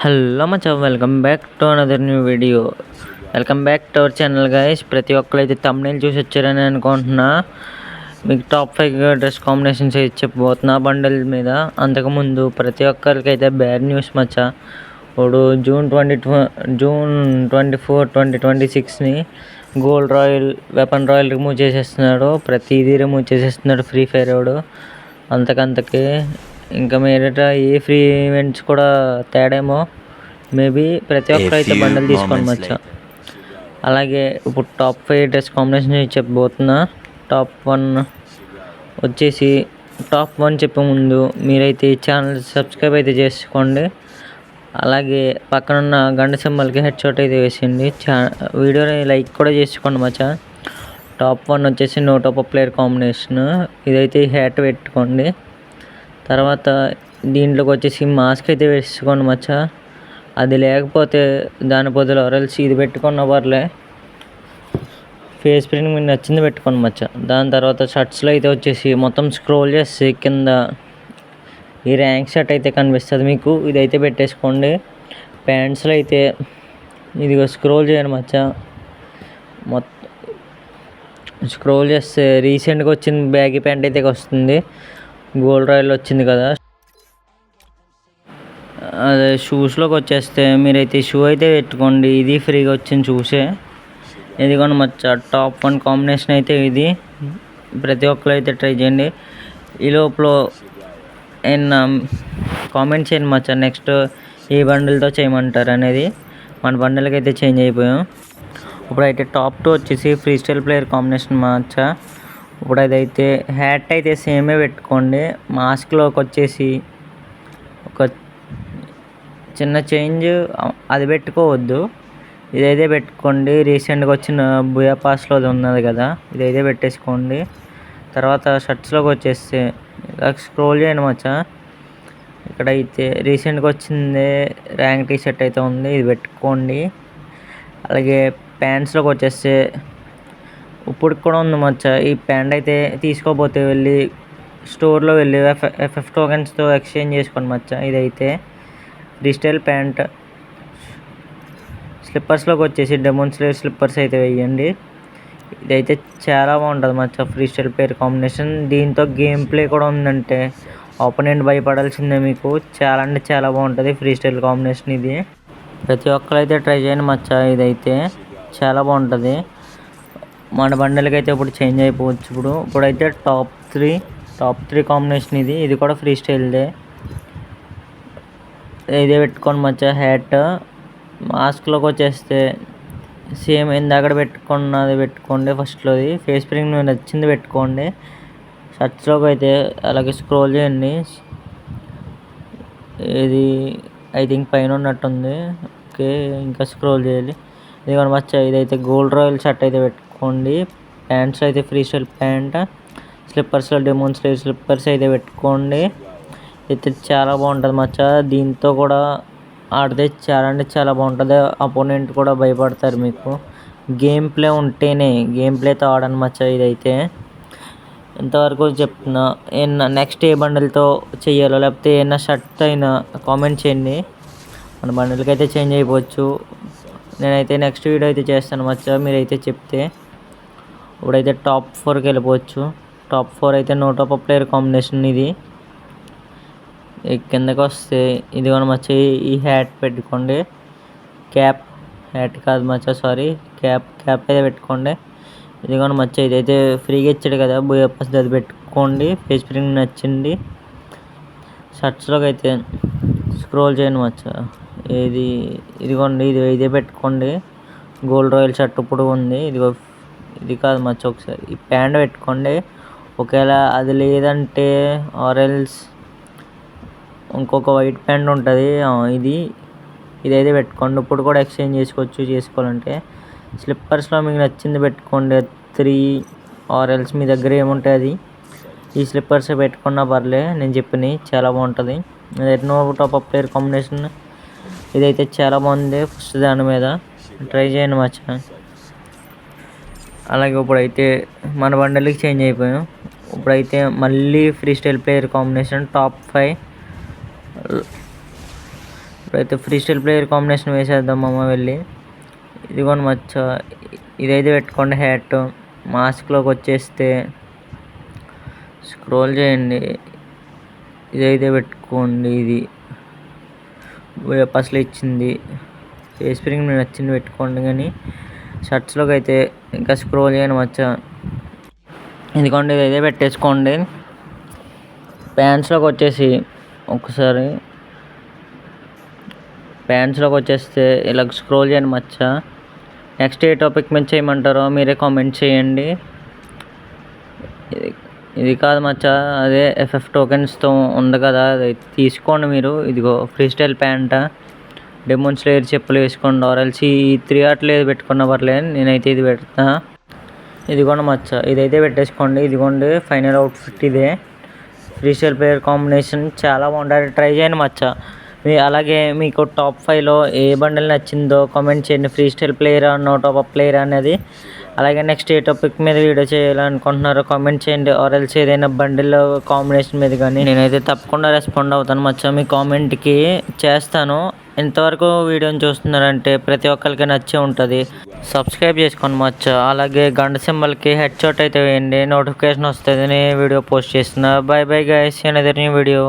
Hello Maccha, welcome back to another new video. Welcome back to our channel guys. ప్రతి ఒక్కరైతే thumbnail చూసి వచ్చారని అనుకుంటున్నా. మీకు టాప్ 5 డ్రెస్ కాంబినేషన్స్ అయితే చెప్పబోతున్నా బండిల్ మీద. అంతకుముందు ప్రతి ఒక్కరికి అయితే బ్యాడ్ న్యూస్ మచ్చా. ఇప్పుడు జూన్ 24, 2026ని gold royal, weapon royal remove చేసేస్తున్నాడు. ప్రతిదీ రిమూవ్ చేసేస్తున్నాడు ఫ్రీ ఫైర్ వాడు. అంతకంతకి ఇంకా మీదట ఏ ఫ్రీ ఈవెంట్స్ కూడా తేడేమో. మేబీ ప్రతి ఒక్కరు అయితే బండలు తీసుకోండి మచ్చా. అలాగే ఇప్పుడు టాప్ 5 డ్రెస్ కాంబినేషన్ చెప్పబోతున్నా. టాప్ 1 వచ్చేసి, టాప్ 1 చెప్పే ముందు మీరైతే ఈ ఛానల్ సబ్స్క్రైబ్ అయితే చేసుకోండి. అలాగే పక్కనున్న గంట సింబల్కి హెడ్ షాట్ అయితే వేసింది. వీడియోని లైక్ కూడా చేసుకోండి మచ్చా. టాప్ 1 వచ్చేసి నో టాప్ ప్లేయర్ కాంబినేషన్. ఇదైతే హ్యాట్ పెట్టుకోండి. తర్వాత దీంట్లోకి వచ్చేసి మాస్క్ అయితే వేసుకోండి మచ్చా. అది లేకపోతే దాని బదులు ఆర్ఎల్స్ ఇది పెట్టుకున్న పర్లే. ఫేస్ ప్రింట్ మీకు నచ్చింది పెట్టుకోండి మచ్చా. దాని తర్వాత షర్ట్స్లో అయితే వచ్చేసి మొత్తం స్క్రోల్ చేసి కింద ఈ ర్యాంక్ షర్ట్ అయితే కనిపిస్తుంది మీకు. ఇదైతే పెట్టేసుకోండి. ప్యాంట్స్లో అయితే ఇదిగో స్క్రోల్ చేయండి మచ్చా. మొత్తం స్క్రోల్ చేస్తే రీసెంట్గా వచ్చిన బ్యాగీ ప్యాంట్ అయితే వస్తుంది. గోల్డ్ రాయల్ వచ్చింది కదా. అదే షూస్లోకి వచ్చేస్తే మీరైతే షూ అయితే పెట్టుకోండి. ఇది ఫ్రీగా వచ్చిన షూసే. ఇదిగోండి మచ్చా, టాప్ 1 కాంబినేషన్ అయితే ఇది. ప్రతి ఒక్కరు అయితే ట్రై చేయండి. ఈ లోపల ఏమన్నా కామెంట్ చేయండి మచ్చా. నెక్స్ట్ ఏ బండిల్తో చేయమంటారు అనేది. మన బండిల్కి అయితే చేంజ్ అయిపోయాం. ఇప్పుడైతే టాప్ 2 వచ్చేసి ఫ్రీ స్టైల్ ప్లేయర్ కాంబినేషన్ మచ్చా. ఇప్పుడు అదైతే హ్యాట్ అయితే సేమే పెట్టుకోండి. మాస్క్లోకి వచ్చేసి ఒక చిన్న చేంజ్ అది పెట్టుకోవద్దు. ఇదైతే పెట్టుకోండి. రీసెంట్గా వచ్చిన బుయా పాస్లో ఉన్నది కదా, ఇదైతే పెట్టేసుకోండి. తర్వాత షర్ట్స్లోకి వచ్చేస్తే స్క్రోల్ చేయండి మచ్చా. ఇక్కడైతే రీసెంట్గా వచ్చింది ర్యాంక్ టీ షర్ట్ అయితే ఉంది, ఇది పెట్టుకోండి. అలాగే ప్యాంట్స్లోకి వచ్చేస్తే ఇప్పుడు కూడా ఉంది మచ్చా. ఈ ప్యాంట్ అయితే తీసుకోపోతే వెళ్ళి స్టోర్లో వెళ్ళి FF టోకెన్స్తో ఎక్స్చేంజ్ చేసుకోండి మచ్చా. ఇదైతే ఫ్రీ స్టైల్ ప్యాంట్. స్లిప్పర్స్లోకి వచ్చేసి డెమోన్స్ట్రేట్ స్లిప్పర్స్ అయితే వేయండి. ఇదైతే చాలా బాగుంటుంది మచ్చా, ఫ్రీ స్టైల్ ప్లేయర్ కాంబినేషన్. దీంతో గేమ్ ప్లే కూడా ఉందంటే ఆపోనెంట్ భయపడాల్సిందే మీకు. చాలా అంటే చాలా బాగుంటుంది ఫ్రీ స్టైల్ కాంబినేషన్ ఇది. ప్రతి ఒక్కరు అయితే ట్రై చేయండి మచ్చా. ఇదైతే చాలా బాగుంటుంది. మన బండిలకి అయితే ఇప్పుడు చేంజ్ అయిపోవచ్చు. ఇప్పుడైతే టాప్ 3 కాంబినేషన్ ఇది. ఇది కూడా ఫ్రీ స్టైల్దే. ఇదే పెట్టుకోండి మచ్చా. హ్యాట్. మాస్క్లోకి వచ్చేస్తే సేమ్ ఇందాక పెట్టుకున్నది పెట్టుకోండి. ఫస్ట్లోది ఫేస్ ప్రింట్ నచ్చింది పెట్టుకోండి. షర్ట్స్లోకి అయితే అలాగే స్క్రోల్ చేయండి. ఇది ఐ థింక్ పైన ఉన్నట్టుంది. ఓకే, ఇంకా స్క్రోల్ చేయాలి. ఇదిగోండి మచ్చా, ఇదైతే గోల్డ్ రాయల్ షర్ట్ అయితే పెట్టుకోండి. ప్యాంట్స్ అయితే ఫ్రీ స్టైల్ ప్యాంట్. స్లిప్పర్స్లో డెమోన్స్ట్రేట్ స్లిప్పర్స్ అయితే పెట్టుకోండి. అయితే చాలా బాగుంటుంది మచ్చా. దీంతో కూడా ఆడితే చాలా అంటే చాలా బాగుంటుంది. అపోనెంట్ కూడా భయపడతారు మీకు. గేమ్ ప్లే ఉంటేనే, గేమ్ ప్లేతో ఆడండి మచ్చా. ఇదైతే ఇంతవరకు చెప్తున్నా. ఏమన్నా నెక్స్ట్ ఏ బండిల్తో చెయ్యాలో లేకపోతే ఏమన్నా షర్ట్ అయినా కామెంట్ చేయండి. మన బండిల్కి అయితే చేంజ్ అయిపోవచ్చు. నేనైతే నెక్స్ట్ వీడియో అయితే చేస్తాను మచ్చా, మీరైతే చెప్తే. ఇప్పుడైతే టాప్ 4కి వెళ్ళిపోవచ్చు. టాప్ 4 అయితే నో టాప్ ప్లేయర్ కాంబినేషన్ ఇది. కిందకి వస్తే ఇదిగోండి మచ్చా, ఈ హ్యాట్ పెట్టుకోండి. హ్యాట్ కాదు మచ్చా, సారీ, క్యాప్ అయితే పెట్టుకోండి. ఇదిగోండి మచ్చా, ఇదైతే ఫ్రీగా ఇచ్చాడు కదా బుయప్పస్, అది పెట్టుకోండి. ఫేస్ ప్రింట్ నచ్చింది. షర్ట్స్లోకి అయితే స్క్రోల్ చేయండి మచ్చా. ఇదిగోండి, ఇదే పెట్టుకోండి. గోల్డ్ రాయల్ షర్ట్ ఇప్పుడు ఉంది. ఇది కాదు మచ్చా, ఒకసారి ఈ ప్యాంట్ పెట్టుకోండి. ఒకవేళ అది లేదంటే ఆరెల్స్ ఇంకొక వైట్ ప్యాంట్ ఉంటుంది, ఇదైతే పెట్టుకోండి. ఇప్పుడు కూడా ఎక్స్చేంజ్ చేసుకోవాలంటే. స్లిప్పర్స్లో మీకు నచ్చింది పెట్టుకోండి. 3 ఆరెల్స్ మీ దగ్గర ఏముంటాయి అది. ఈ స్లిప్పర్స్ పెట్టుకున్నా పర్లే, నేను చెప్పినవి చాలా బాగుంటుంది. ఇదైతే నో టాప్ ప్లేయర్ కాంబినేషన్. ఇదైతే చాలా బాగుంది. ఫస్ట్ దాని మీద ట్రై చేయండి మచ్చా. అలాగే ఇప్పుడైతే మన బండిల్కి చేంజ్ అయిపోయాం. ఇప్పుడైతే మళ్ళీ free style player combination top 5 ఇప్పుడైతే ఫ్రీ స్టైల్ ప్లేయర్ కాంబినేషన్ వేసేద్దాం అమ్మ వెళ్ళి. ఇదిగోండి మచ్చ, ఇదైతే పెట్టుకోండి హ్యాట్. మాస్క్లోకి వచ్చేస్తే స్క్రోల్ చేయండి, ఇదైతే పెట్టుకోండి. ఇది అసలు ఇచ్చింది ఫేస్ స్ప్రింగ్ మీకు నచ్చింది పెట్టుకోండి. కానీ షర్ట్స్లోకి అయితే ఇంకా స్క్రోల్ చేయండి మచ్చ. ఇదిగోండి ఇదైతే పెట్టేసుకోండి. ప్యాంట్స్లోకి వచ్చేసి ఒకసారి ప్యాంట్స్లోకి వచ్చేస్తే ఇలా స్క్రోల్ చేయండి మచ్చ. నెక్స్ట్ ఏ టాపిక్ మీద చేయమంటారో మీరే కామెంట్ చేయండి. ఇది కాదు మచ్చ, అదే ఎఫ్ఎఫ్ టోకెన్స్తో ఉంది కదా, అది తీసుకోండి మీరు. ఇదిగో free style pant, demon slayer చెప్పులు వేసుకోండి. ఆర్ఎల్సి 3 ఆటలు ఏది పెట్టుకున్నా పర్లేదు, నేనైతే ఇది పెడతా. ఇదిగోండి మచ్చ, ఇదైతే పెట్టేసుకోండి. ఇదిగోండి ఫైనల్ అవుట్ఫిట్ ఇదే. ఫ్రీ స్టైల్ ప్లేయర్ కాంబినేషన్ చాలా బాగుంటుంది, ట్రై చేయండి మచ్చ. అలాగే మీకు టాప్ 5లో ఏ బండిల్ నచ్చిందో కామెంట్ చేయండి. Free style player no top up player అనేది. అలాగే నెక్స్ట్ ఏ టాపిక్ మీద వీడియో చేయాలనుకుంటున్నారో కామెంట్ చేయండి. ఆర్ఎల్స్ ఏదైనా బండిల్ కాంబినేషన్ మీద కానీ నేనైతే తప్పకుండా రెస్పాండ్ అవుతాను మచ్చ. మీ కామెంట్కి చేస్తాను. ఇంతవరకు వీడియోని చూస్తున్నారంటే ప్రతి ఒక్కరికి నచ్చే ఉంటుంది. సబ్స్క్రైబ్ చేసుకోండి మచ్చ. అలాగే గంట సింబల్కి హెడ్ షాట్ అయితే వేయండి, నోటిఫికేషన్ వస్తుంది వీడియో పోస్ట్ చేస్తున్నా. By bye guys, another new video.